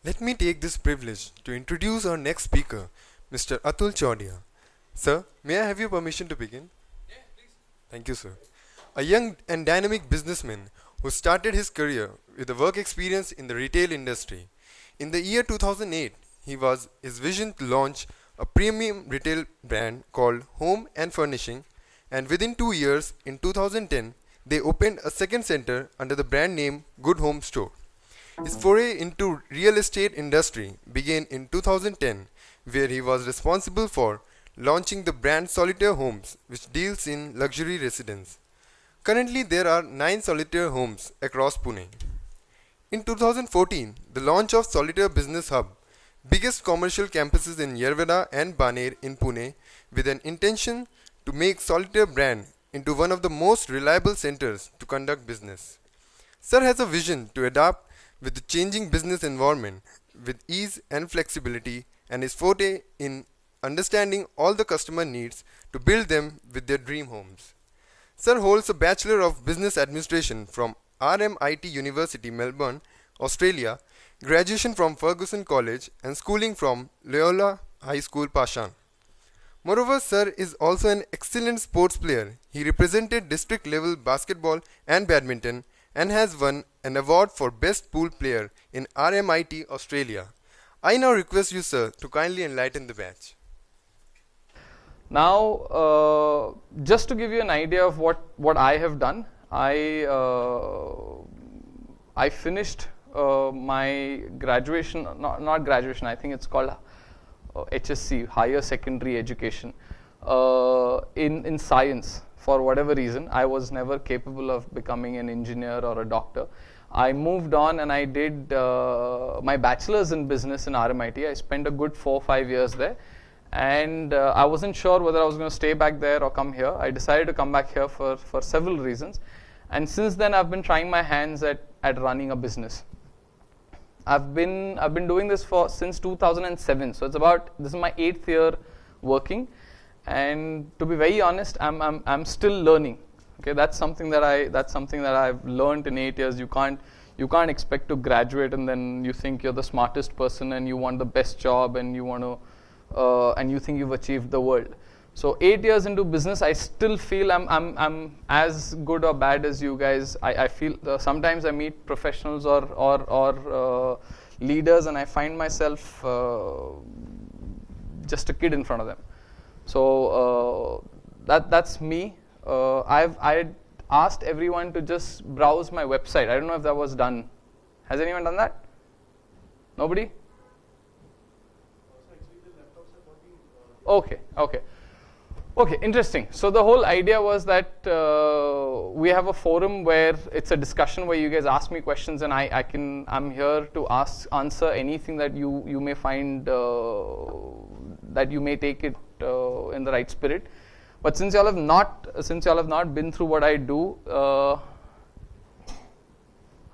Let me take this privilege to introduce our next speaker, Mr. Atul Chordia. Sir, may I have your permission to begin? Thank you, sir. A young and dynamic businessman who started his career with a work experience in the retail industry. In the year 2008, he was his vision to launch a premium retail brand called Home and Furnishing, and within 2 years, in 2010, they opened a second center under the brand name Good Home Store. His foray into real estate industry began in 2010, where he was responsible for launching the brand Solitaire Homes, which deals in luxury residence. Currently, there are 9 Solitaire Homes across Pune. In 2014, the launch of Solitaire Business Hub, biggest commercial campuses in Yerwada and Baner in Pune, with an intention to make Solitaire brand into one of the most reliable centers to conduct business. Sir has a vision to adapt with the changing business environment with ease and flexibility, and is forte in understanding all the customer needs to build them with their dream homes. Sir holds a Bachelor of Business Administration from RMIT University, Melbourne, Australia, graduation from Fergusson College, and schooling from Loyola High School, Pashan. Moreover, Sir is also an excellent sports player. He represented district level basketball and badminton and has won an award for Best Pool Player in RMIT, Australia. I now request you, sir, to kindly enlighten the batch. Now, just to give you an idea of what I have done, I finished my graduation, not graduation, I think it's called HSC, Higher Secondary Education, in science. For whatever reason, I was never capable of becoming an engineer or a doctor. I moved on and I did my bachelor's in business in RMIT. I spent a good 4 or 5 years there, and I wasn't sure whether I was going to stay back there or come here. I decided to come back here for several reasons, and since then I've been trying my hands at running a business. I've been doing this since 2007, so this is my 8th year working. And to be very honest, I'm still learning. Okay, that's something that I've learned in 8 years. You can't expect to graduate and then you think you're the smartest person and you want the best job and you want to and you think you've achieved the world. So 8 years into business, I still feel I'm as good or bad as you guys. I feel sometimes I meet professionals or leaders and I find myself just a kid in front of them. So that's me. I asked everyone to just browse my website. I don't know if that was done. Has anyone done that? Nobody? Okay, interesting. So the whole idea was that we have a forum where it's a discussion where you guys ask me questions and I'm here to answer anything that you may find that you may take it in the right spirit. But since y'all have not been through what I do, how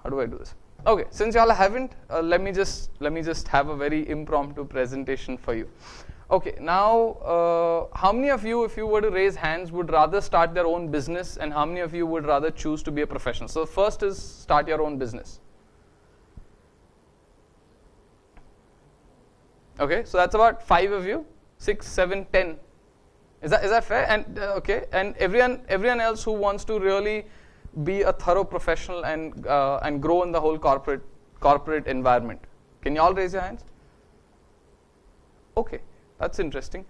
do I do this? Okay, since y'all haven't, let me just have a very impromptu presentation for you. Okay, now how many of you, if you were to raise hands, would rather start their own business, and how many of you would rather choose to be a professional? So the first is start your own business. Okay, so that's about 5 of you, 6, 7, 10. Is that fair? And okay, and everyone else who wants to really be a thorough professional and grow in the whole corporate environment. Can you all raise your hands? Okay, that's interesting.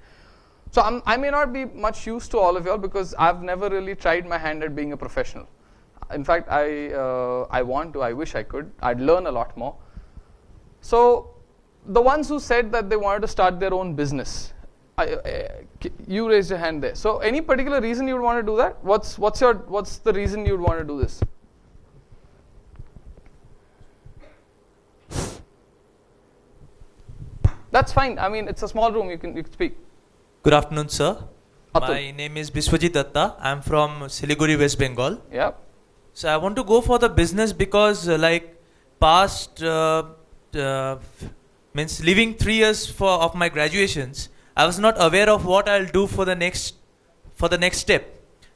So I may not be much use to all of y'all because I've never really tried my hand at being a professional. In fact, I wish I could. I'd learn a lot more. So the ones who said that they wanted to start their own business, you raised your hand there. So any particular reason you would want to do that? What's the reason you would want to do this? That's fine. I mean, it's a small room. You can speak. Good afternoon, sir. Atul. My name is Biswajit Datta. I'm from Siliguri, West Bengal. Yeah. So I want to go for the business because past means leaving 3 years of my graduations, I was not aware of what I'll do for the next step.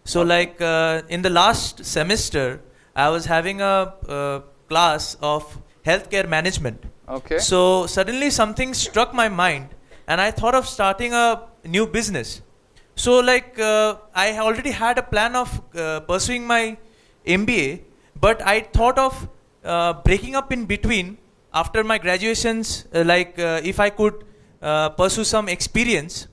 So in the last semester, I was having a class of healthcare management. Okay. So suddenly something struck my mind, and I thought of starting a new business. So I already had a plan of pursuing my MBA, but I thought of breaking up in between after my graduations, if I could pursue some experience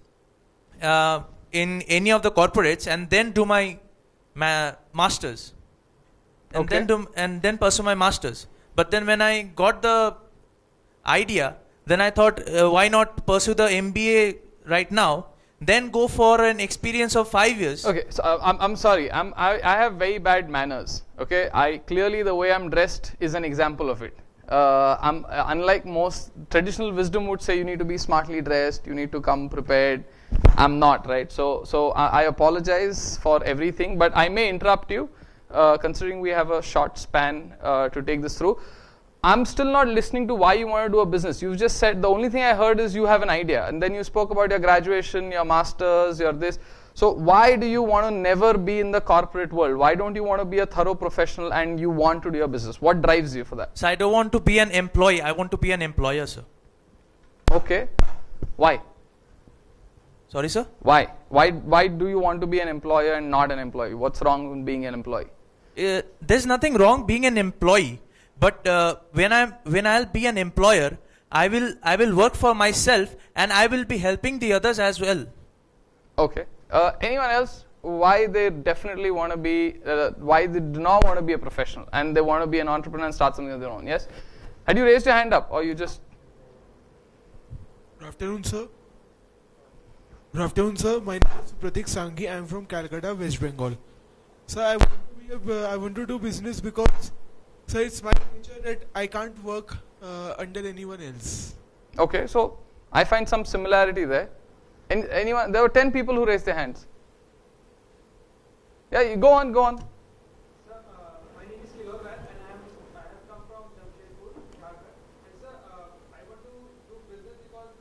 in any of the corporates and then do my masters, and Okay. then pursue my masters. But then when I got the idea, then I thought, why not pursue the MBA right now, then go for an experience of 5 years. Okay, so I'm sorry. I have very bad manners. Okay, I clearly the way I'm dressed is an example of it. I'm unlike most traditional wisdom would say you need to be smartly dressed, you need to come prepared. I'm not, right. So I apologize for everything, but I may interrupt you, considering we have a short span to take this through. I'm still not listening to why you want to do a business. You've just said the only thing I heard is you have an idea, and then you spoke about your graduation, your masters, your this. So why do you want to never be in the corporate world? Why don't you want to be a thorough professional and you want to do your business? What drives you for that? So I don't want to be an employee. I want to be an employer, sir. Okay. Why? Sorry, sir? Why? Why do you want to be an employer and not an employee? What's wrong with being an employee? There's nothing wrong being an employee, but when I'll be an employer, I will work for myself and I will be helping the others as well. Okay. Anyone else? Why they definitely want to be? Why they do not want to be a professional and they want to be an entrepreneur and start something of their own? Yes. Had you raised your hand up, or you just? Good afternoon, sir. Good afternoon, sir. My name is Pratik Sanghi. I am from Calcutta, West Bengal. Sir, I want to do business because, sir, it's my nature that I can't work under anyone else. Okay, so I find some similarity there. Anyone? There were 10 people who raised their hands. Yeah, you go on. Sir, my name is Kilorat and I have come from Jamshedpur, Jharkhand. And sir, I want to do business because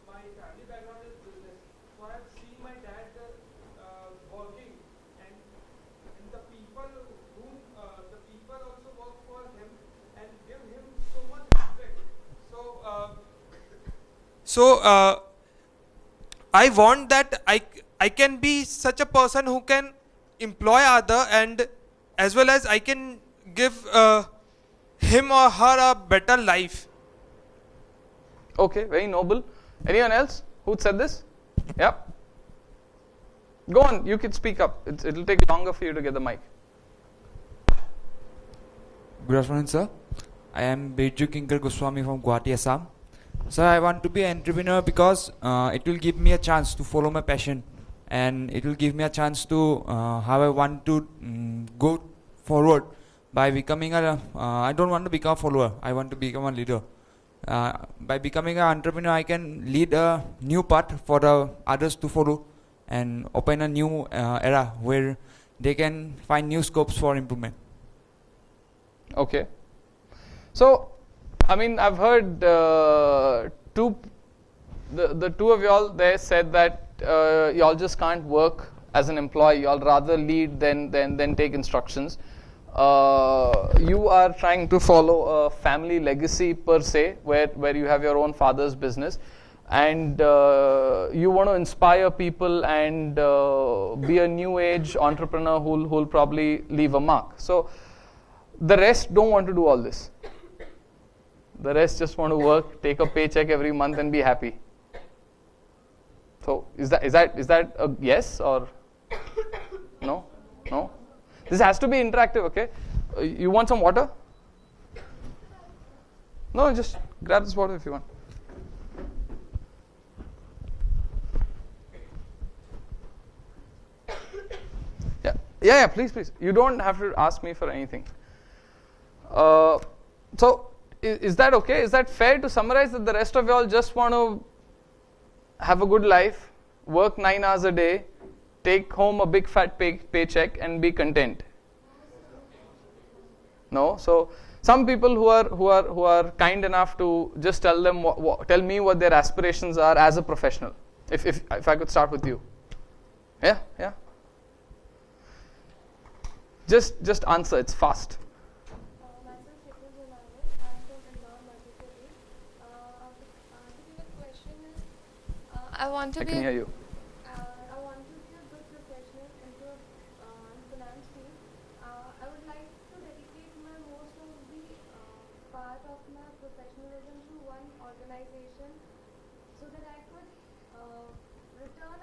my family background is business. So I have seen my dad working, and the people also work for him and give him so much respect. So I want that I can be such a person who can employ other, and as well as I can give him or her a better life. Okay, very noble. Anyone else who said this? Yep. Go on. You can speak up. It'll take longer for you to get the mic. Good afternoon, sir. I am Beju Kinkar Goswami from Guwahati, Assam. Sir, I want to be an entrepreneur because it will give me a chance to follow my passion, and it will give me a chance to how I want to go forward by becoming I don't want to become a follower. I want to become a leader. By becoming an entrepreneur, I can lead a new path for the others to follow and open a new era where they can find new scopes for improvement. Okay. So, I mean, I've heard the two of y'all there said that y'all just can't work as an employee. Y'all rather lead than take instructions. You are trying to follow a family legacy per se, where you have your own father's business, and you want to inspire people and be a new age entrepreneur who'll probably leave a mark. So the rest don't want to do all this. The rest just want to work, take a paycheck every month, and be happy. So is that a yes or no? No? This has to be interactive, okay? You want some water? No, just grab this water if you want. Yeah, please. You don't have to ask me for anything. So, is that okay? Is that fair to summarize that the rest of y'all just want to have a good life, work 9 hours a day, take home a big fat paycheck and be content? No. So some people who are kind enough to just tell me what their aspirations are as a professional. If I could start with you. Yeah. Just answer. It's fast. I want to I be. can hear you. I want to be a good professional into finance field. I would like to dedicate my most of the part of my professionalism to one organization, so that I could return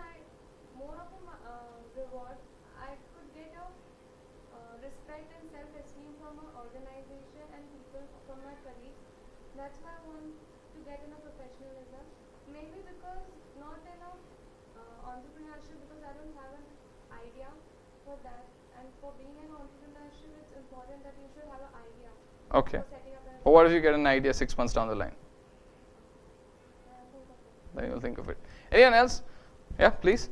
more of a reward. I could get a respect and self-esteem from my organization and people, from my colleagues. That's why I want to get in a professionalism. Maybe because not in a entrepreneurship, because I don't have an idea for that. And for being an entrepreneurship, it's important that you should have an idea. Okay. For setting up an But what if you get an idea 6 months down the line? Then you'll think of it. Anyone else? Yeah, please.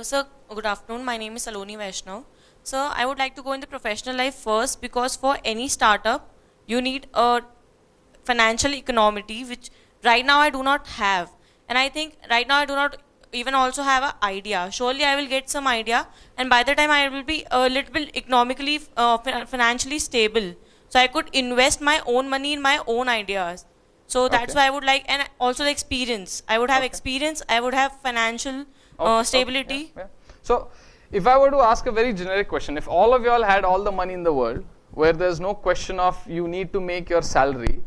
Sir, good afternoon. My name is Saloni Vaishnav. Sir, I would like to go in the professional life first, because for any startup, you need a financial economy, which right now I do not have. And I think right now I do not even also have an idea. Surely I will get some idea, and by the time I will be a little bit economically, financially stable. So I could invest my own money in my own ideas. So that's Okay. why I would like, and also the experience. I would have Okay. experience, I would have financial Okay, stability. yeah. So, if I were to ask a very generic question, if all of you all had all the money in the world, where there's no question of you need to make your salary,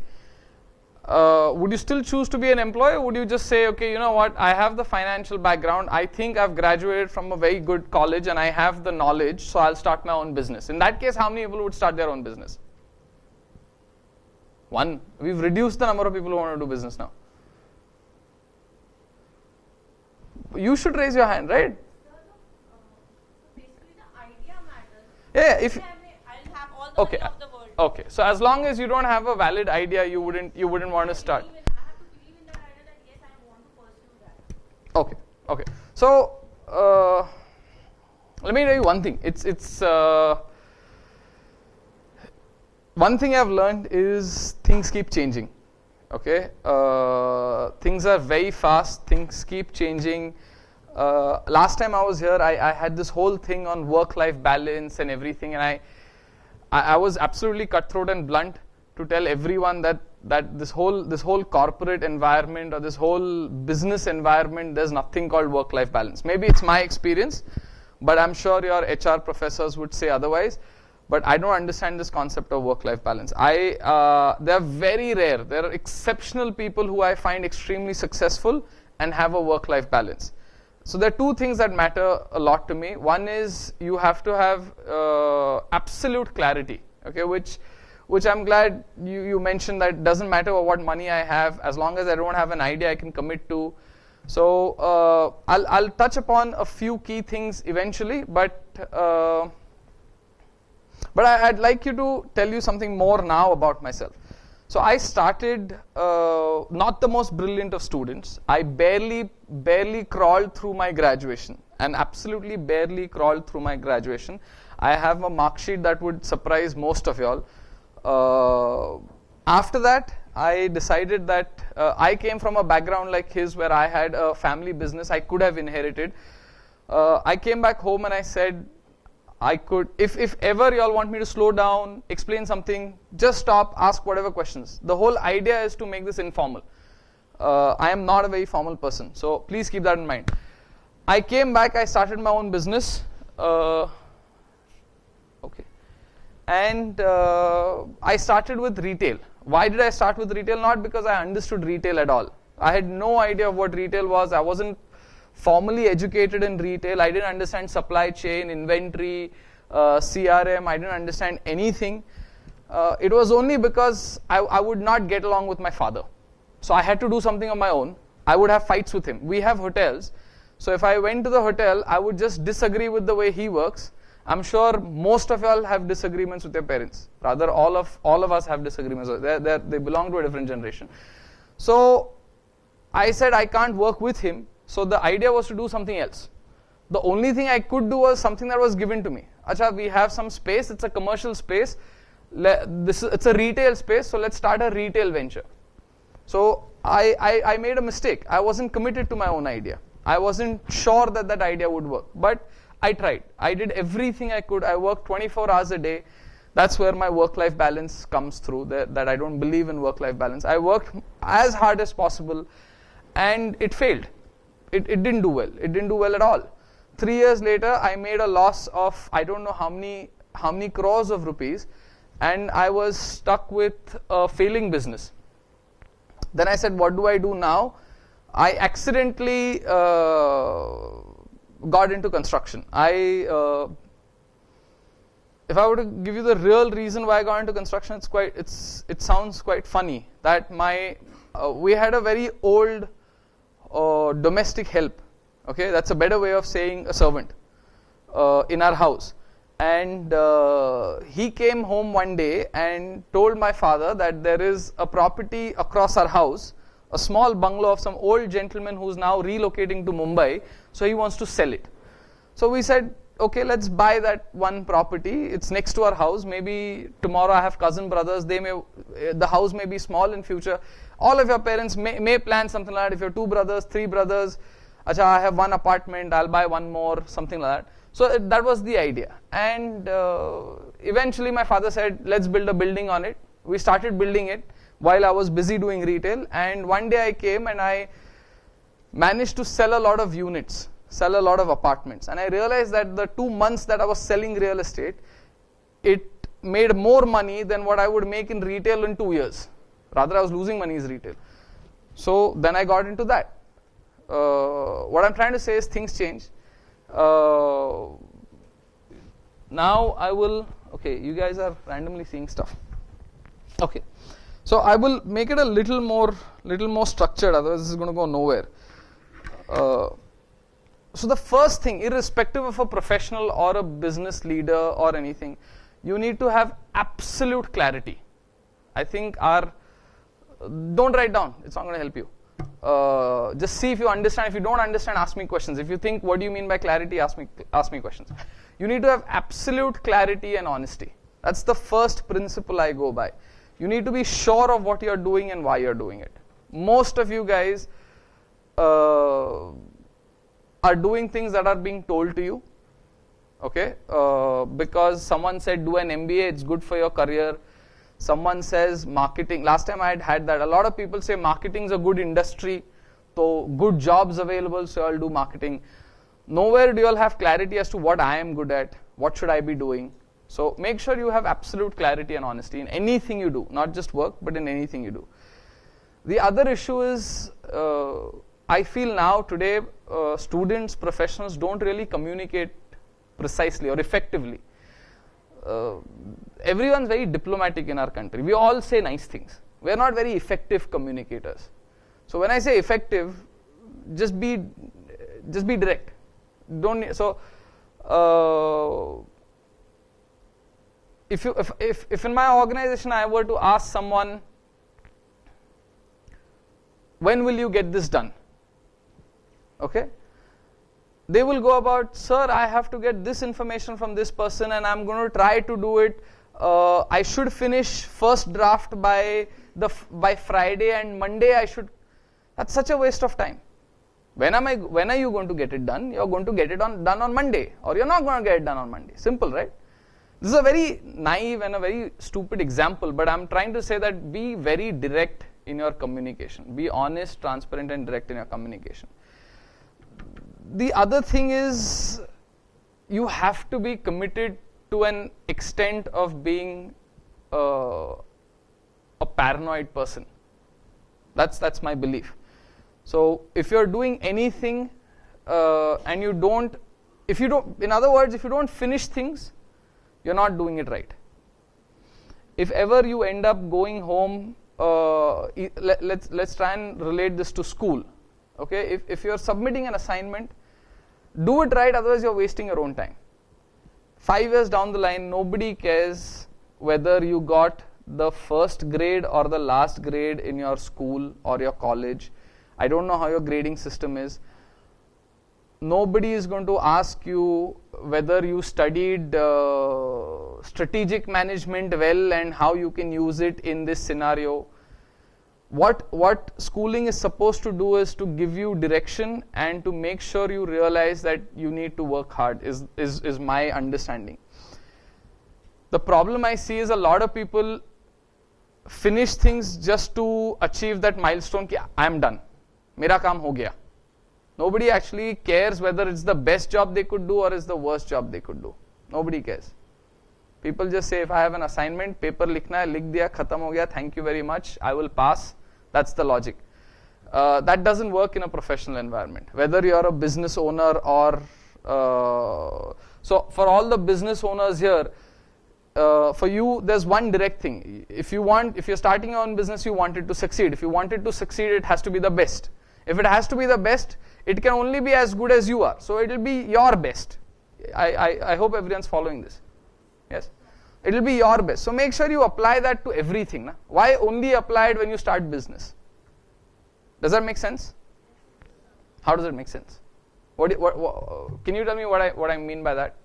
would you still choose to be an employee? Or would you just say, okay, you know what, I have the financial background, I think I've graduated from a very good college and I have the knowledge, so I'll start my own business. In that case, how many people would start their own business? One. We've reduced the number of people who want to do business now. You should raise your hand, right? Basically, the idea matters. Yeah, if I'll have all the okay, money of the world. okay. So as long as you don't have a valid idea, you wouldn't want to start. I have to believe in that idea that yes, I want to pursue that. Okay, okay. So let me tell you one thing. It's one thing I've learned is things keep changing. Okay, things are very fast. Things keep changing. Last time I was here, I had this whole thing on work-life balance and everything, and I was absolutely cutthroat and blunt to tell everyone that this whole corporate environment or this whole business environment, there's nothing called work-life balance. Maybe it's my experience, but I'm sure your HR professors would say otherwise. But I don't understand this concept of work-life balance. They're very rare. There are exceptional people who I find extremely successful and have a work-life balance. So there are two things that matter a lot to me. One is you have to have absolute clarity, okay, which I'm glad you mentioned, that doesn't matter what money I have, as long as I don't have an idea I can commit to. So I'll touch upon a few key things eventually, but I'd like you to tell you something more now about myself. So I started not the most brilliant of students. I barely crawled through my graduation, and absolutely barely crawled through my graduation. I have a mark sheet that would surprise most of y'all. After that, I decided that I came from a background like his, where I had a family business I could have inherited. I came back home and I said, I could, if ever y'all want me to slow down, explain something, just stop, ask whatever questions. The whole idea is to make this informal. I am not a very formal person, so please keep that in mind. I came back, I started my own business. Okay. And I started with retail. Why did I start with retail? Not because I understood retail at all. I had no idea of what retail was. I wasn't formally educated in retail. I didn't understand supply chain, inventory, CRM. I didn't understand anything. It was only because I would not get along with my father. So I had to do something on my own. I would have fights with him. We have hotels. So if I went to the hotel, I would just disagree with the way he works. I'm sure most of y'all have disagreements with your parents. Rather, all of us have disagreements. They belong to a different generation. So I said I can't work with him. So the idea was to do something else. The only thing I could do was something that was given to me. Acha, we have some space. It's a commercial space. It's a retail space. So let's start a retail venture. So I made a mistake. I wasn't committed to my own idea. I wasn't sure that that idea would work. But I tried. I did everything I could. I worked 24 hours a day. That's where my work-life balance comes through, that I don't believe in work-life balance. I worked as hard as possible and it failed. It didn't do well. It didn't do well at all. 3 years later, I made a loss of I don't know how many crores of rupees, and I was stuck with a failing business. Then I said, what do I do now? I accidentally got into construction. If I were to give you the real reason why I got into construction, it sounds quite funny. That we had a very old domestic help. Okay, that's a better way of saying a servant in our house. And he came home one day and told my father that there is a property across our house, a small bungalow of some old gentleman who's now relocating to Mumbai, so he wants to sell it. So we said, okay, let's buy that one property. It's next to our house. Maybe tomorrow I have cousin brothers. The house may be small in future. All of your parents may plan something like that. If you're 2 brothers, 3 brothers, acha, I have 1 apartment, I'll buy 1 more, something like that. So that was the idea. And eventually my father said, let's build a building on it. We started building it while I was busy doing retail. And one day I came and I managed to sell a lot of units, sell a lot of apartments. And I realized that the 2 months that I was selling real estate, it made more money than what I would make in retail in 2 years. Rather, I was losing money in retail. So then I got into that. What I'm trying to say is things change. Now I will, okay, you guys are randomly seeing stuff. Okay, so I will make it a little more structured, otherwise this is going to go nowhere. So the first thing, irrespective of a professional or a business leader or anything, you need to have absolute clarity. I think don't write down, it's not going to help you. Just see if you understand. If you don't understand, ask me questions. If you think, what do you mean by clarity, ask me questions. You need to have absolute clarity and honesty. That's the first principle I go by. You need to be sure of what you're doing and why you're doing it. Most of you guys are doing things that are being told to you, okay? Because someone said do an MBA, it's good for your career. Someone says marketing. Last time I had that. A lot of people say marketing is a good industry, so good jobs available, so I'll do marketing. Nowhere do you all have clarity as to what I am good at, what should I be doing. So make sure you have absolute clarity and honesty in anything you do, not just work, but in anything you do. The other issue is, I feel now today, students, professionals don't really communicate precisely or effectively. Everyone's very diplomatic in our country. We all say nice things. We are not very effective communicators. So when I say effective, just be direct. Don't so. If in my organization I were to ask someone, when will you get this done? Okay. They will go about, sir, I have to get this information from this person and I'm going to try to do it. I should finish first draft by Friday and Monday I should. That's such a waste of time. When are you going to get it done? You're going to get it done on Monday, or you're not going to get it done on Monday. Simple, right? This is a very naive and a very stupid example, but I'm trying to say that be very direct in your communication. Be honest, transparent and direct in your communication. The other thing is, you have to be committed to an extent of being a paranoid person. That's my belief. So if you're doing anything and in other words, if you don't finish things, you're not doing it right. If ever you end up going home, let's try and relate this to school. Okay, if you're submitting an assignment, do it right, otherwise you're wasting your own time. 5 years down the line, nobody cares whether you got the first grade or the last grade in your school or your college. I don't know how your grading system is. Nobody is going to ask you whether you studied strategic management well and how you can use it in this scenario. What schooling is supposed to do is to give you direction and to make sure you realize that you need to work hard is my understanding. The problem I see is a lot of people finish things just to achieve that milestone ki I am done. Mera kaam ho gaya. Nobody actually cares whether it's the best job they could do or it's the worst job they could do. Nobody cares. People just say, if I have an assignment, paper likhna hai, likh diya, khatam ho gaya, thank you very much, I will pass. That's the logic. That doesn't work in a professional environment. Whether you're a business owner or... so for all the business owners here, for you, there's one direct thing. If you're starting your own business, you want it to succeed. If you want it to succeed, it has to be the best. If it has to be the best, it can only be as good as you are. So it will be your best. I hope everyone's following this. Yes? It will be your best. So make sure you apply that to everything. Na? Why only apply it when you start business? Does that make sense? How does it make sense? What, can you tell me what I mean by that?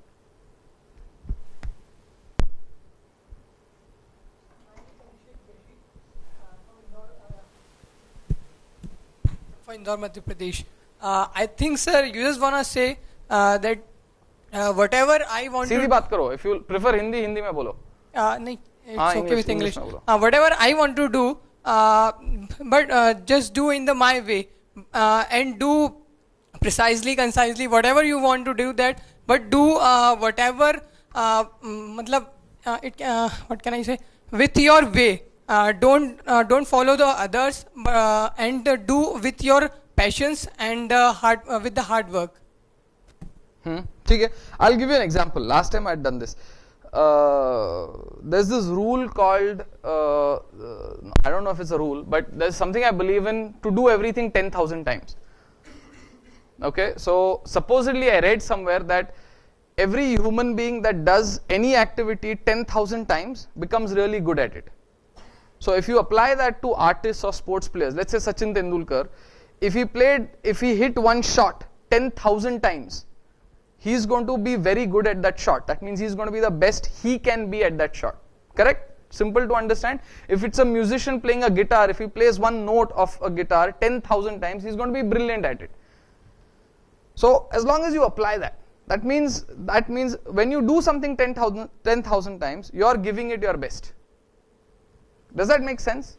For Indore, Madhya Pradesh. I think, sir, you just want to say that whatever I want Sidhi to... बात करो. If you prefer Hindi, Hindi में बोलो. नहीं, it's okay with English. में बोलो. Whatever I want to do, but just do in the my way and do precisely, concisely, whatever you want to do that, but do whatever, what can I say, with your way. Don't follow the others and do with your passions and with the hard work. ठीक है. I'll give you an example. Last time I had done this. There's this rule called, I don't know if it's a rule, but there's something I believe in, to do everything 10,000 times. Okay, so supposedly I read somewhere that every human being that does any activity 10,000 times becomes really good at it. So if you apply that to artists or sports players, let's say Sachin Tendulkar, if he hit one shot 10,000 times, he's going to be very good at that shot. That means he's going to be the best he can be at that shot. Correct? Simple to understand. If it's a musician playing a guitar, if he plays one note of a guitar 10,000 times, he's going to be brilliant at it. So as long as you apply that, that means when you do something 10,000 times, you are giving it your best. Does that make sense?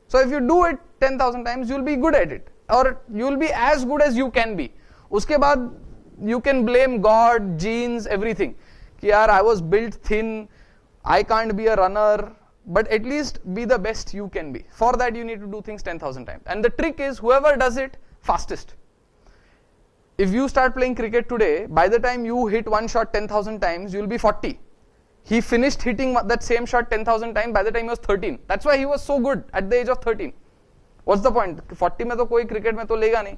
So if you do it 10,000 times, you'll be good at it, or you'll be as good as you can be. Uske baad you can blame God, genes, everything. Ki yaar, I was built thin, I can't be a runner, but at least be the best you can be. For that you need to do things 10,000 times. And the trick is, whoever does it fastest. If you start playing cricket today, by the time you hit one shot 10,000 times, you'll be 40. He finished hitting that same shot 10,000 times by the time he was 13. That's why he was so good at the age of 13. What's the point? 40 mein to koi cricket mein to lega nahi.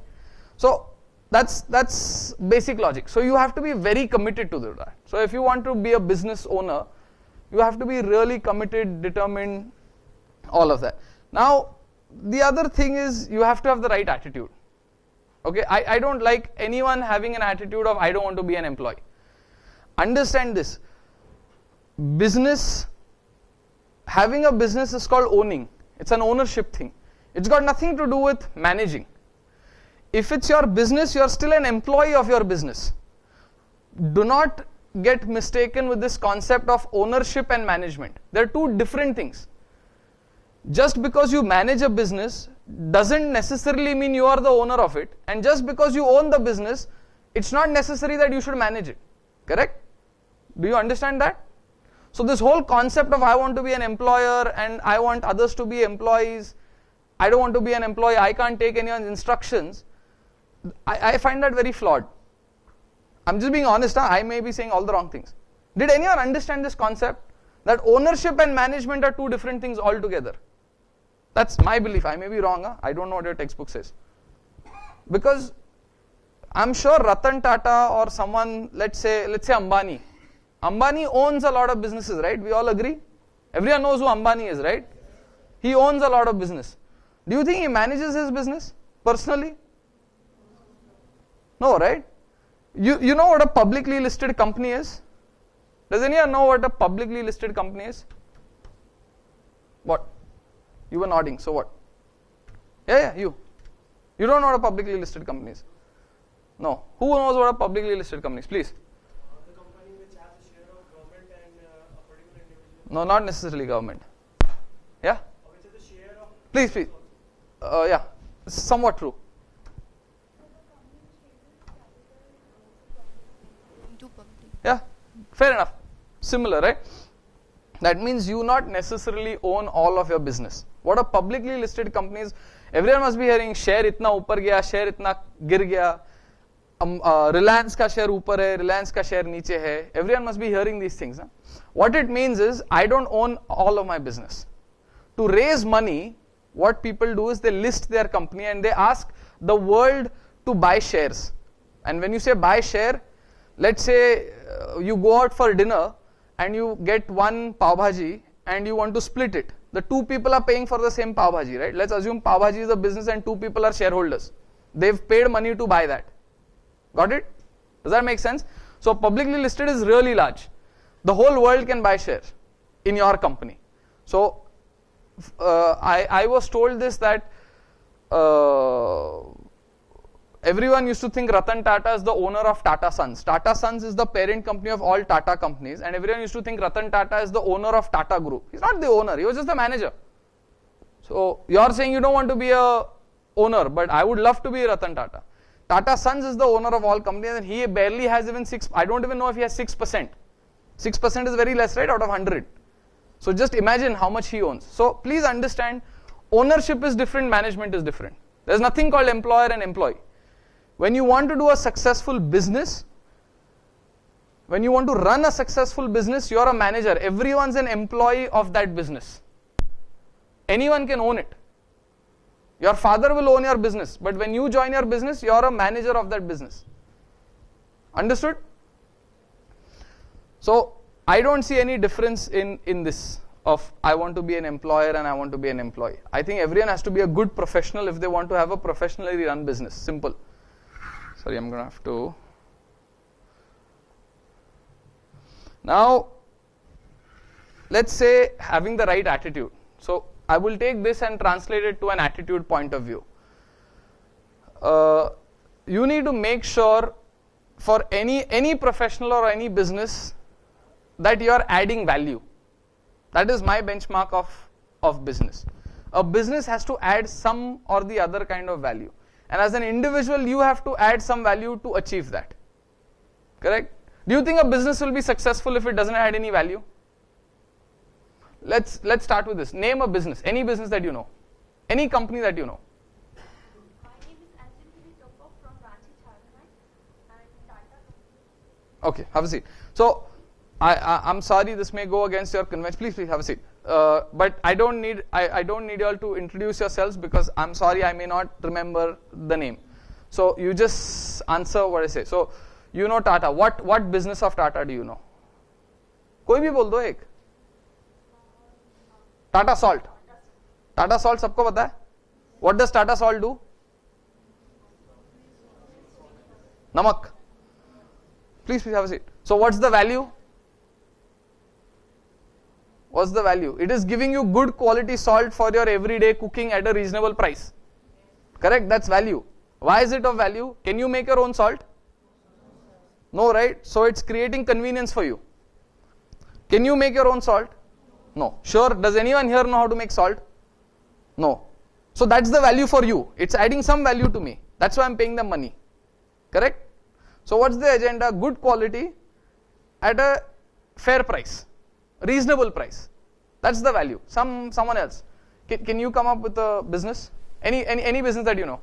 So that's basic logic. So you have to be very committed to that. So if you want to be a business owner, you have to be really committed, determined, all of that. Now, the other thing is, you have to have the right attitude. Okay, I don't like anyone having an attitude of I don't want to be an employee. Understand this. Having a business is called owning. It's an ownership thing. It's got nothing to do with managing. If it's your business, you're still an employee of your business. Do not get mistaken with this concept of ownership and management. They're two different things. Just because you manage a business doesn't necessarily mean you are the owner of it. And just because you own the business, it's not necessary that you should manage it. Correct? Do you understand that? So this whole concept of I want to be an employer and I want others to be employees, I don't want to be an employee, I can't take anyone's instructions, I find that very flawed. I'm just being honest, I may be saying all the wrong things. Did anyone understand this concept? That ownership and management are two different things altogether. That's my belief. I may be wrong. I don't know what your textbook says. Because I'm sure Ratan Tata or someone, let's say Ambani. Ambani owns a lot of businesses, right? We all agree? Everyone knows who Ambani is, right? He owns a lot of business. Do you think he manages his business personally? No, right? You know what a publicly listed company is? Does anyone know what a publicly listed company is? What? You were nodding, so what? Yeah, you. You don't know what a publicly listed company is? No. Who knows what a publicly listed company is? Please. The company which has a share of government and a particular No, not necessarily government. Yeah? Please, please. Yeah, somewhat true. Yeah, fair enough. Similar, right? That means you not necessarily own all of your business. What are publicly listed companies? Everyone must be hearing share itna upar gaya, share itna gir gaya. Reliance ka share upar hai, Reliance ka share niche hai. Everyone must be hearing these things. Huh? What it means is I don't own all of my business. To raise money, what people do is they list their company and they ask the world to buy shares. And when you say buy share, let's say you go out for dinner and you get one pav bhaji and you want to split it. The two people are paying for the same pav bhaji, right? Let's assume pav bhaji is a business and two people are shareholders. They've paid money to buy that. Got it? Does that make sense? So publicly listed is really large. The whole world can buy shares in your company. So I was told this that everyone used to think Ratan Tata is the owner of Tata Sons. Tata Sons is the parent company of all Tata companies, and everyone used to think Ratan Tata is the owner of Tata Group. He's not the owner, he was just the manager. So you're saying you don't want to be a owner, but I would love to be Ratan Tata. Tata Sons is the owner of all companies and he barely has even 6, I don't even know if he has 6%. 6% is very less, right, out of 100. So just imagine how much he owns. So please understand, ownership is different, management is different. There's nothing called employer and employee. When you want to do a successful business, when you want to run a successful business, you're a manager. Everyone's an employee of that business. Anyone can own it. Your father will own your business, but when you join your business, you're a manager of that business. Understood? So, I don't see any difference in this of I want to be an employer and I want to be an employee. I think everyone has to be a good professional if they want to have a professionally run business. Simple. Sorry, I'm going to have to. Now, let's say having the right attitude. So, I will take this and translate it to an attitude point of view. You need to make sure for any professional or any business that you are adding value. That is my benchmark of business. A business has to add some or the other kind of value. And as an individual, you have to add some value to achieve that. Correct? Do you think a business will be successful if it doesn't add any value? Let's start with this. Name a business, any business that you know, any company that you know. My name is Anjali from Ranchi, Jharkhand, and Tata. Okay, have a seat. So, I'm sorry, this may go against your convention. Please have a seat. But I don't need you all to introduce yourselves because I'm sorry, I may not remember the name. So you just answer what I say. So you know Tata. What business of Tata do you know? कोई भी बोल दो एक. Tata Salt. Tata Salt सबको पता है? What does Tata Salt do? Namak. Please have a seat. So what's the value? What's the value? It is giving you good quality salt for your everyday cooking at a reasonable price. Correct? That's value. Why is it of value? Can you make your own salt? No, right? So it's creating convenience for you. Can you make your own salt? No. Sure. Does anyone here know how to make salt? No. So that's the value for you. It's adding some value to me. That's why I'm paying them money. Correct? So what's the agenda? Good quality at a fair price. Reasonable price. That's the value. Someone else. Can you come up with a business? Any business that you know?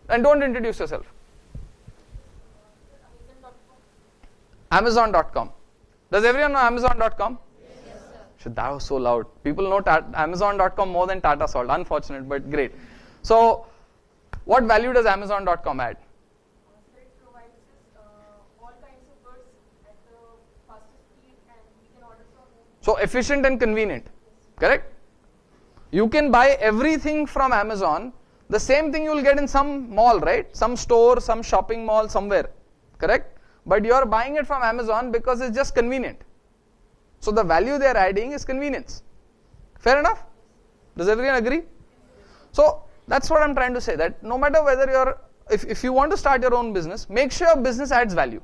And don't introduce yourself. Amazon.com. Does everyone know Amazon.com? Yes, sir. That was so loud. People know Amazon.com more than Tata Salt. Unfortunate, but great. So, what value does Amazon.com add? It provides all kinds of goods at the fastest speed and we can order from home. So, efficient and convenient. Correct? You can buy everything from Amazon. The same thing you will get in some mall, right? Some store, some shopping mall, somewhere. Correct? But you are buying it from Amazon because it's just convenient. So the value they are adding is convenience. Fair enough? Does everyone agree? So that's what I'm trying to say, that no matter whether you're, if you want to start your own business, make sure your business adds value.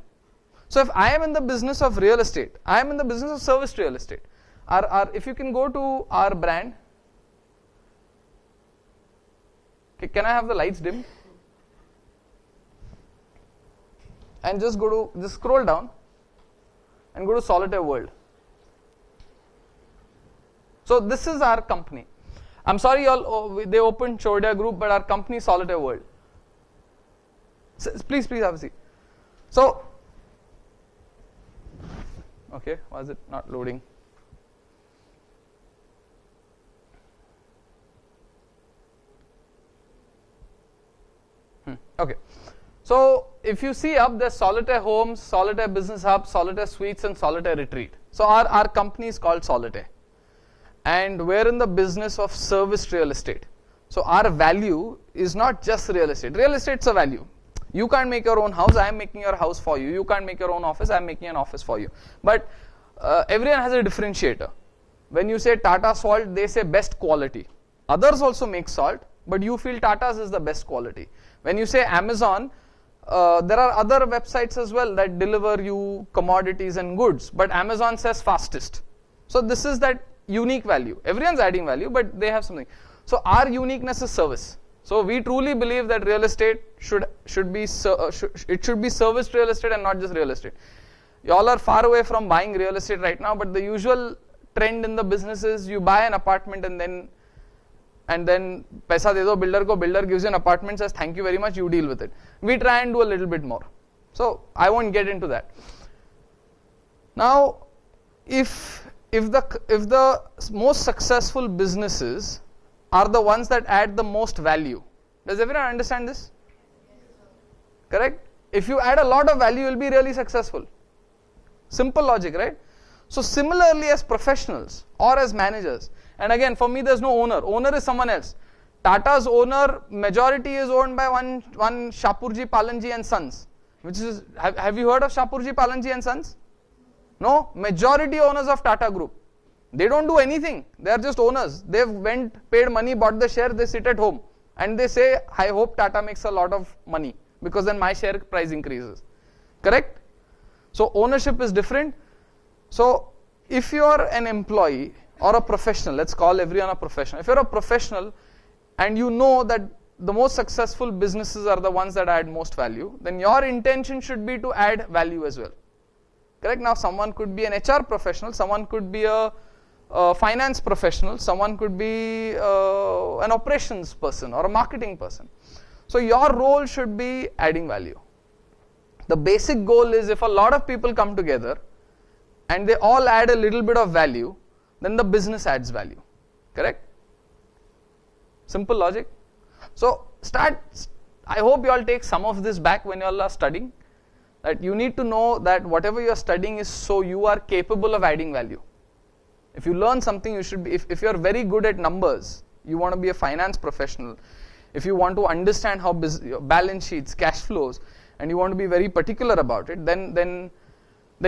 So if I am in the business of real estate, I am in the business of serviced real estate, if you can go to our brand. Okay, can I have the lights dim? And just scroll down and go to Solitaire World. So this is our company. I'm sorry, they opened Chordia Group, but our company is Solitaire World. So, please have a seat. So, okay, why is it not loading? Okay. So, if you see up, there's Solitaire Homes, Solitaire Business Hub, Solitaire Suites, and Solitaire Retreat. So, our company is called Solitaire. And we're in the business of serviced real estate. So, our value is not just real estate. Real estate's a value. You can't make your own house, I am making your house for you. You can't make your own office, I am making an office for you. But everyone has a differentiator. When you say Tata salt, they say best quality. Others also make salt, but you feel Tata's is the best quality. When you say Amazon, there are other websites as well that deliver you commodities and goods, but Amazon says fastest. So this is that unique value. Everyone's adding value, but they have something. So our uniqueness is service. So we truly believe that real estate should be serviced real estate and not just real estate. You all are far away from buying real estate right now, but the usual trend in the business is you buy an apartment and then paisa de do builder ko, builder gives you an apartment, says thank you very much, you deal with it. We try and do a little bit more. So I won't get into that. Now, if the most successful businesses are the ones that add the most value, does everyone understand this? Correct? If you add a lot of value, you'll be really successful. Simple logic, right? So similarly as professionals or as managers, and again for me there's no owner. Owner is someone else. Tata's owner, majority is owned by one Shapurji Palanji and Sons. Which is, have you heard of Shapurji Palanji and Sons? No? Majority owners of Tata Group. They don't do anything. They are just owners. They've paid money, bought the share, they sit at home. And they say, I hope Tata makes a lot of money because then my share price increases. Correct? So ownership is different. So if you are an employee or a professional, let's call everyone a professional. If you're a professional and you know that the most successful businesses are the ones that add most value, then your intention should be to add value as well. Correct? Now someone could be an HR professional, someone could be a finance professional, someone could be an operations person or a marketing person. So your role should be adding value. The basic goal is if a lot of people come together and they all add a little bit of value, then the business adds value. Correct? Simple logic. So I hope you all take some of this back when you all are studying. That you need to know that whatever you are studying is so you are capable of adding value. If you learn something, you should be, if you are very good at numbers, you want to be a finance professional, if you want to understand how balance sheets, cash flows, and you want to be very particular about it, then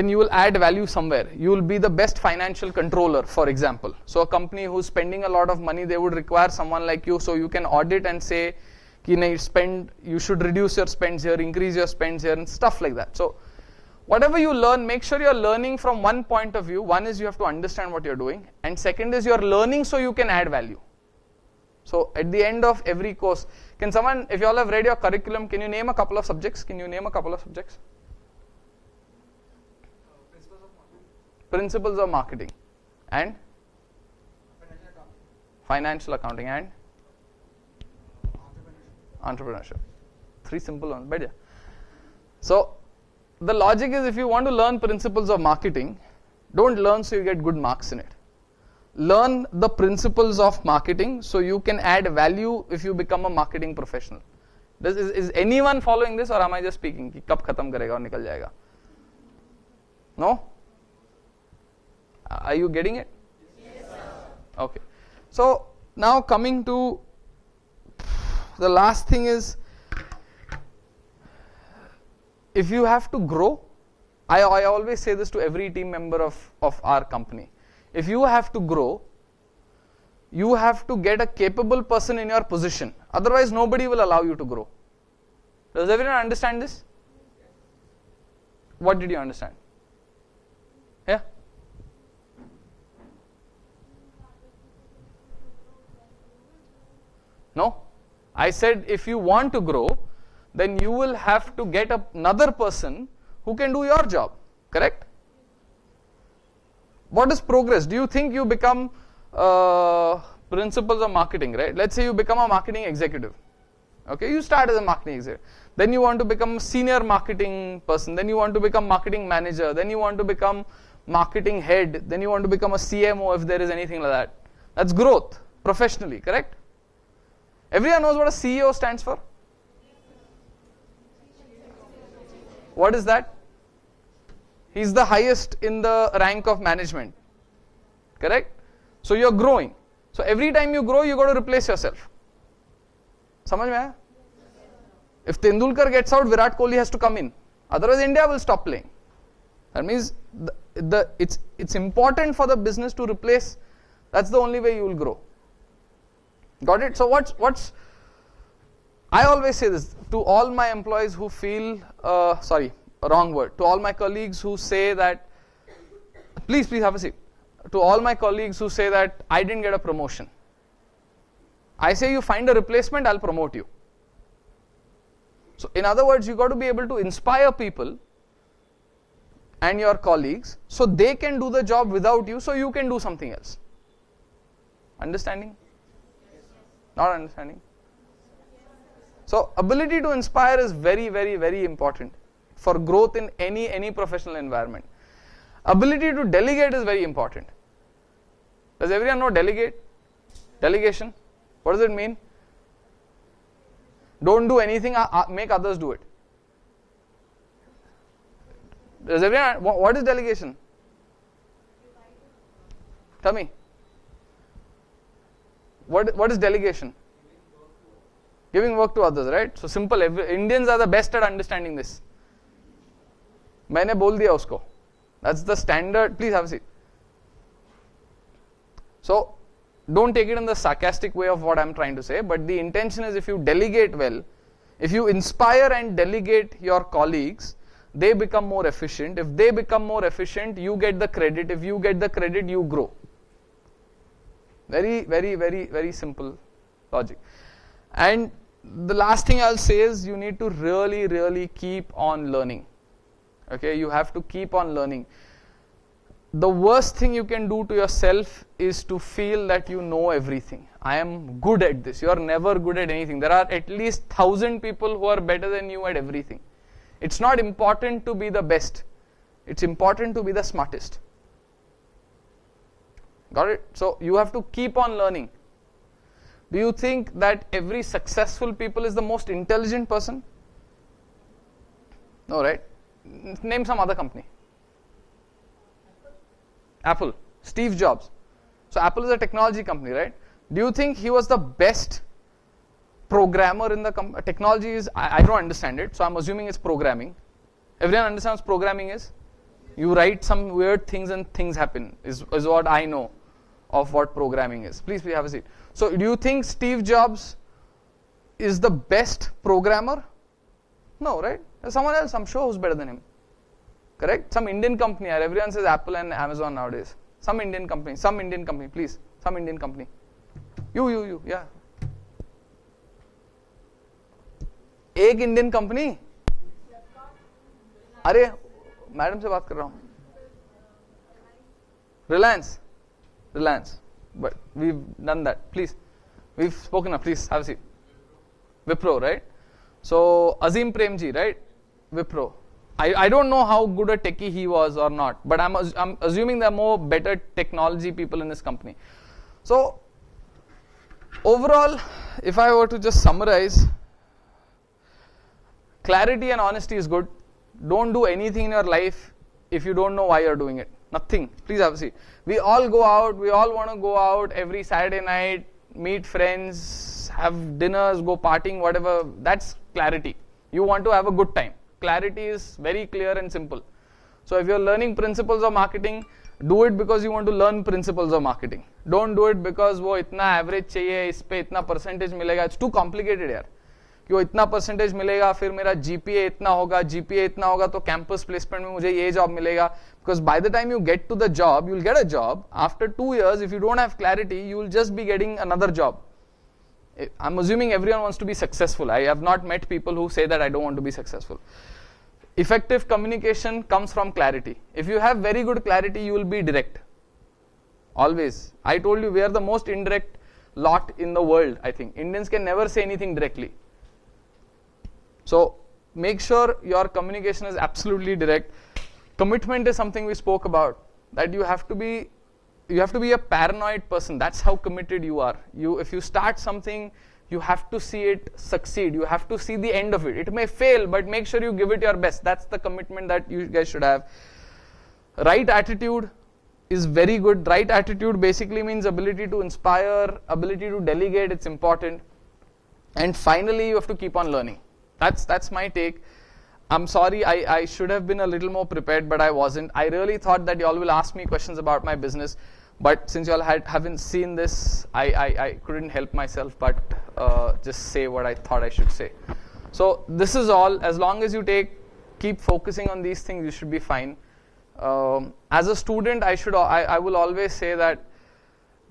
you will add value somewhere. You will be the best financial controller, for example. So a company who's spending a lot of money, they would require someone like you so you can audit and say, you should reduce your spends here, increase your spends here, and stuff like that. So whatever you learn, make sure you're learning from one point of view. One is you have to understand what you're doing, and second is you're learning so you can add value. So at the end of every course, can someone, if you all have read your curriculum, can you name a couple of subjects? Principles of marketing. And? Financial accounting and? Entrepreneurship. Three simple ones. But yeah. So the logic is if you want to learn principles of marketing, don't learn so you get good marks in it. Learn the principles of marketing so you can add value if you become a marketing professional. Is anyone following this or am I just speaking? Ki kab khatam karega aur nikal jayega? No? Are you getting it? Yes, sir. Okay. So now coming to the last thing is, if you have to grow, I always say this to every team member of our company. If you have to grow, you have to get a capable person in your position. Otherwise, nobody will allow you to grow. Does everyone understand this? What did you understand? Yeah? No. I said if you want to grow, then you will have to get another person who can do your job. Correct? What is progress? Do you think you become principles of marketing, right? Let's say you become a marketing executive. Okay, you start as a marketing executive. Then you want to become a senior marketing person. Then you want to become marketing manager. Then you want to become marketing head. Then you want to become a CMO if there is anything like that. That's growth professionally, correct? Everyone knows what a CEO stands for? What is that? He's the highest in the rank of management, correct? So you're growing. So every time you grow, you got to replace yourself. समझ में आया? If Tendulkar gets out, Virat Kohli has to come in. Otherwise, India will stop playing. That means it's important for the business to replace. That's the only way you will grow. Got it? So what's I always say this to all my employees who feel wrong word. To all my colleagues who say that, please have a seat. To all my colleagues who say that I didn't get a promotion, I say you find a replacement, I'll promote you. So in other words, you got to be able to inspire people and your colleagues so they can do the job without you, so you can do something else. Understanding? Not understanding? So ability to inspire is very, very, very important for growth in any professional environment. Ability to delegate is very important. Does everyone know delegation? What does it mean? Don't do anything, make others do it. Does everyone, what is delegation? Tell me. What is delegation? Giving work to others, right? So simple. Indians are the best at understanding this. मैंने बोल दिया उसको. That's the standard. Please have a seat. So don't take it in the sarcastic way of what I'm trying to say, but the intention is if you delegate well, if you inspire and delegate your colleagues, they become more efficient. If they become more efficient, you get the credit. If you get the credit, you grow. Very, very, very, very simple logic. And the last thing I'll say is you need to really, really keep on learning. Okay, you have to keep on learning. The worst thing you can do to yourself is to feel that you know everything. I am good at this. You are never good at anything. There are at least 1,000 people who are better than you at everything. It's not important to be the best. It's important to be the smartest. Got it? So you have to keep on learning. Do you think that every successful people is the most intelligent person? No, right? Name some other company. Apple, Steve Jobs. So Apple is a technology company, right? Do you think he was the best programmer in the technology? Is I don't understand it, so I'm assuming it's programming. Everyone understands programming is? You write some weird things and things happen, is what I know of what programming is. Please have a seat. So do you think Steve Jobs is the best programmer? No, right? There's someone else, I'm sure, who's better than him. Correct? Some Indian company, everyone says Apple and Amazon nowadays. Some Indian company, please. Some Indian company. You, yeah. एक Indian company? अरे madam से बात कर रहा हूँ. Reliance. But we've done that. Please. We've spoken of. Please have a seat. Wipro, right? So Azim Premji, right? Wipro. I don't know how good a techie he was or not, but I'm assuming there are more better technology people in this company. So overall, if I were to just summarize, clarity and honesty is good. Don't do anything in your life if you don't know why you're doing it. Nothing. Please have a seat. We all go out. We all want to go out every Saturday night, meet friends, have dinners, go partying, whatever. That's clarity. You want to have a good time. Clarity is very clear and simple. So if you're learning principles of marketing, do it because you want to learn principles of marketing. Don't do it because वो इतना average चाहिए, इस पे इतना percentage मिलेगा. It's too complicated यार. कि वो इतना percentage मिलेगा, फिर मेरा GPA इतना होगा, तो campus placement में मुझे ये job मिलेगा. Because by the time you get to the job, you'll get a job. After 2 years, if you don't have clarity, you will just be getting another job. I'm assuming everyone wants to be successful. I have not met people who say that I don't want to be successful. Effective communication comes from clarity. If you have very good clarity, you will be direct. Always. I told you we are the most indirect lot in the world, I think. Indians can never say anything directly. So make sure your communication is absolutely direct. Commitment is something we spoke about. That you have to be a paranoid person. That's how committed you are. If you start something, you have to see it succeed. You have to see the end of it. It may fail, but make sure you give it your best. That's the commitment that you guys should have. Right attitude is very good. Right attitude basically means ability to inspire, ability to delegate. It's important. And finally, you have to keep on learning. That's my take. I'm sorry, I should have been a little more prepared, but I wasn't. I really thought that y'all will ask me questions about my business, but since y'all haven't seen this, I couldn't help myself but just say what I thought I should say. So this is all. As long as you keep focusing on these things, you should be fine. As a student, I will always say that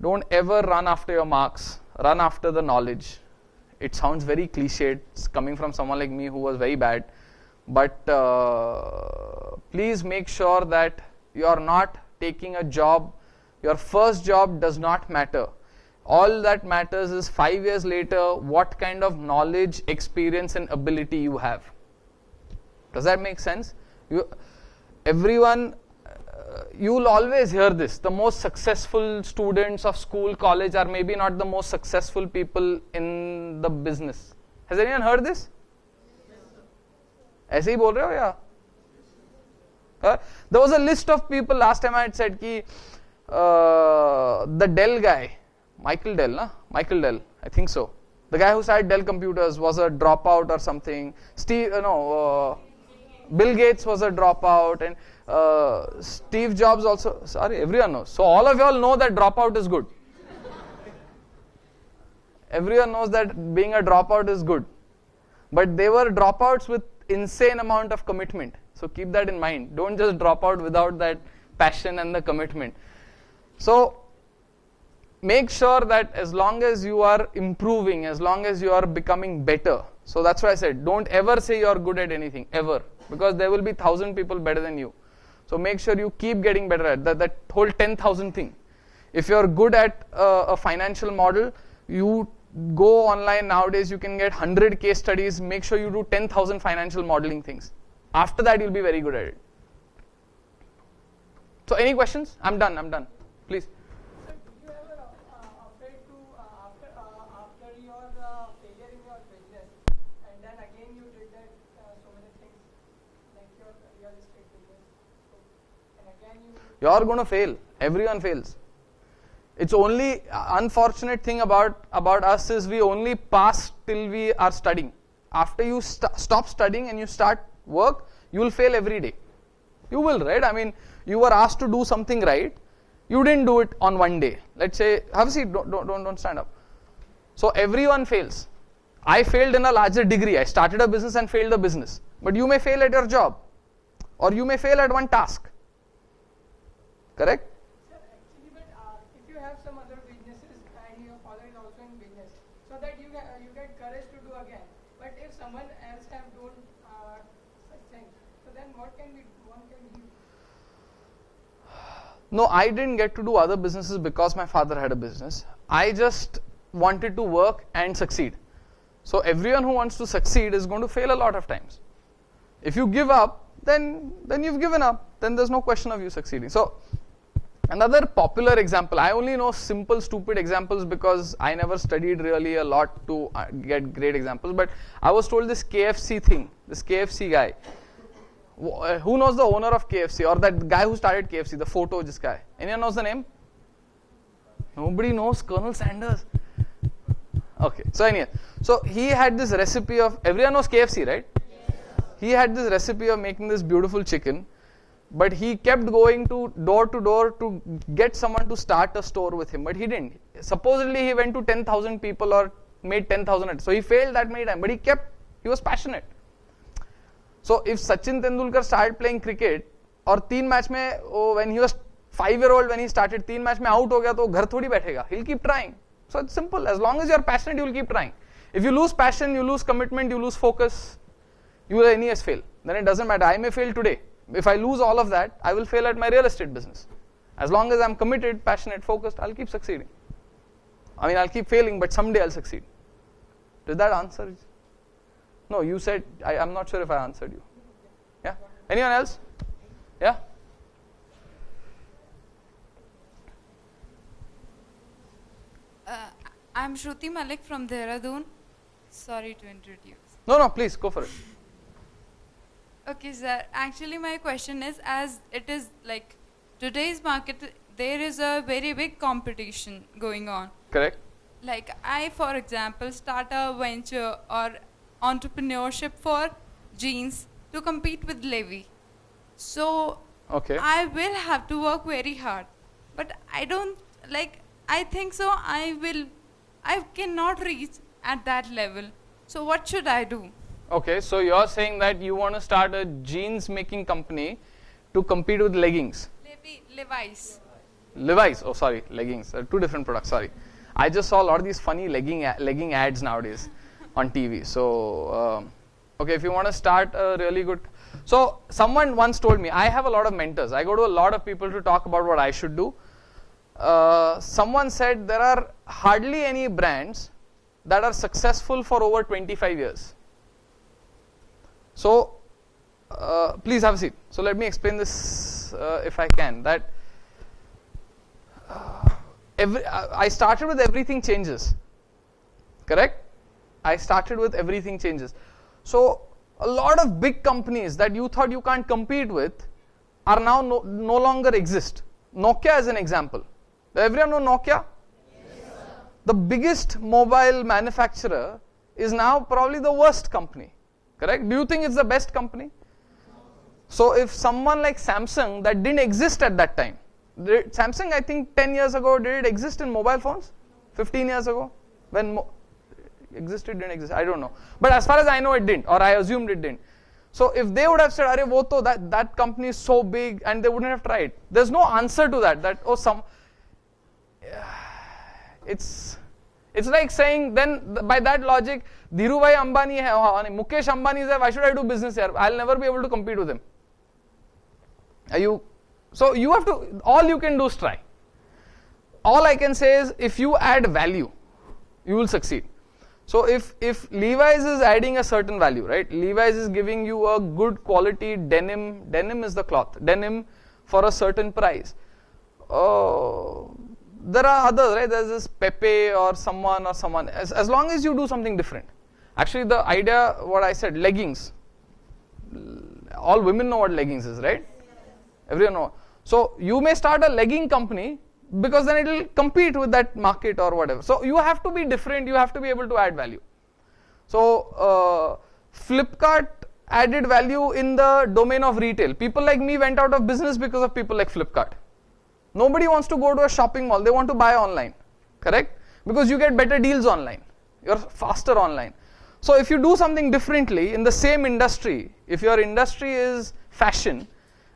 don't ever run after your marks. Run after the knowledge. It sounds very cliched. It's coming from someone like me who was very bad. But please make sure that you are not taking a job. Your first job does not matter. All that matters is 5 years later, what kind of knowledge, experience and ability you have. Does that make sense? Everyone, you will always hear this. The most successful students of school, college are maybe not the most successful people in the business. Has anyone heard this? ऐसे ही बोल रहे हो या? There was a list of people last time I had said कि the Dell guy, Michael Dell, I think so. The guy who started Dell Computers was a dropout or something. Bill Gates was a dropout, and Steve Jobs also. Sorry, everyone knows. So all of y'all know that dropout is good. Everyone knows that being a dropout is good. But they were dropouts with insane amount of commitment. So keep that in mind. Don't just drop out without that passion and the commitment. So make sure that as long as you are improving, as long as you are becoming better. So that's why I said, don't ever say you are good at anything, ever. Because there will be 1,000 people better than you. So make sure you keep getting better at that whole 10,000 thing. If you are good at a financial model, you go online nowadays, you can get 100 case studies. Make sure you do 10,000 financial modeling things. After that, you'll be very good at it. So any questions? I'm done. Please. Sir, did you ever afraid to after your failure in your business, and then again you did that so many things like your real estate business, and again You're going to fail. Everyone fails. It's only unfortunate thing about us is we only pass till we are studying. After you stop studying and you start work, you will fail every day. You will, right? I mean, you were asked to do something right. You didn't do it on one day. Let's say, have a seat. Don't stand up. So everyone fails. I failed in a larger degree. I started a business and failed the business. But you may fail at your job, or you may fail at one task. Correct? have some other businesses and your father is also in business, so that you get courage to do again. But if someone else have done such things, so then what can one do? No, I didn't get to do other businesses because my father had a business. I just wanted to work and succeed. So everyone who wants to succeed is going to fail a lot of times. If you give up, then you've given up. Then there's no question of you succeeding. So another popular example, I only know simple, stupid examples because I never studied really a lot to get great examples. But I was told this KFC thing, this KFC guy. Who knows the owner of KFC or that guy who started KFC, the photo, this guy? Anyone knows the name? Nobody knows Colonel Sanders. Okay, so anyway, so he had this recipe of, everyone knows KFC, right? Yes. He had this recipe of making this beautiful chicken, but he kept going to door to get someone to start a store with him, but he didn't. Supposedly he went to 10,000 people or made 10,000, so he failed that many times, but he was passionate. So if Sachin Tendulkar started playing cricket और 3 match में when he was 5-year-old when he started 3 match में out हो गया तो घर थोड़ी बैठेगा. He'll keep trying. So it's simple. As long as you're passionate, you will keep trying. If you lose passion, you lose commitment, you lose focus, you will anyways fail. Then it doesn't matter. I may fail today. If I lose all of that, I will fail at my real estate business. As long as I'm committed, passionate, focused, I'll keep succeeding. I mean, I'll keep failing, but someday I'll succeed. Did that answer? No, you said, I'm not sure if I answered you. Yeah? Anyone else? Yeah? I'm Shruti Malik from Dehradun. Sorry to introduce. No, please, go for it. Okay, sir. Actually, my question is, as it is like today's market, there is a very big competition going on. Correct. Like I, for example, start a venture or entrepreneurship for jeans to compete with Levi. So Okay. I will have to work very hard. But I don't like, I think so I cannot reach at that level. So what should I do? Okay, so you're saying that you want to start a jeans making company to compete with leggings. Levi's. Levi's, oh sorry, leggings, two different products, sorry. I just saw a lot of these funny legging ads nowadays on TV. So, okay, if you want to start a really good, so someone once told me, I have a lot of mentors. I go to a lot of people to talk about what I should do. Someone said there are hardly any brands that are successful for over 25 years. So, please have a seat. So let me explain this if I can. That I started with everything changes. Correct? I started with everything changes. So a lot of big companies that you thought you can't compete with are now no longer exist. Nokia is an example. Does everyone know Nokia? Yes, the biggest mobile manufacturer is now probably the worst company. Correct? Do you think it's the best company? So if someone like Samsung that didn't exist at that time, Samsung I think 10 years ago, did it exist in mobile phones? 15 years ago? When existed, didn't exist, I don't know. But as far as I know it didn't, or I assumed it didn't. So if they would have said, Arey, wo to, that company is so big, and they wouldn't have tried. There's no answer to that, it's like saying, then by that logic, Dhirubhai Ambani hai, Mukesh Ambani is there, why should I do business here? I'll never be able to compete with him. So you have to, all you can do is try. All I can say is, if you add value, you will succeed. So if Levi's is adding a certain value, right? Levi's is giving you a good quality denim is the cloth, denim for a certain price. There are others, right? There's this Pepe or someone. As long as you do something different. Actually, the idea, what I said, leggings. All women know what leggings is, right? Everyone know. So you may start a legging company because then it will compete with that market or whatever. So you have to be different. You have to be able to add value. So Flipkart added value in the domain of retail. People like me went out of business because of people like Flipkart. Nobody wants to go to a shopping mall. They want to buy online. Correct? Because you get better deals online. You're faster online. So if you do something differently in the same industry, if your industry is fashion,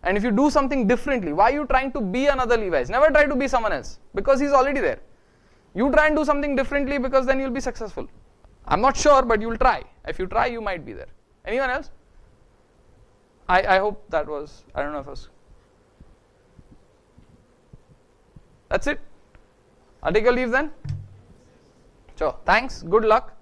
and if you do something differently, why are you trying to be another Levi's? Never try to be someone else, because he's already there. You try and do something differently, because then you'll be successful. I'm not sure, but you'll try. If you try, you might be there. Anyone else? I hope that was, I don't know if it was. That's it. I'll take your leave then. Sure. Thanks. Good luck.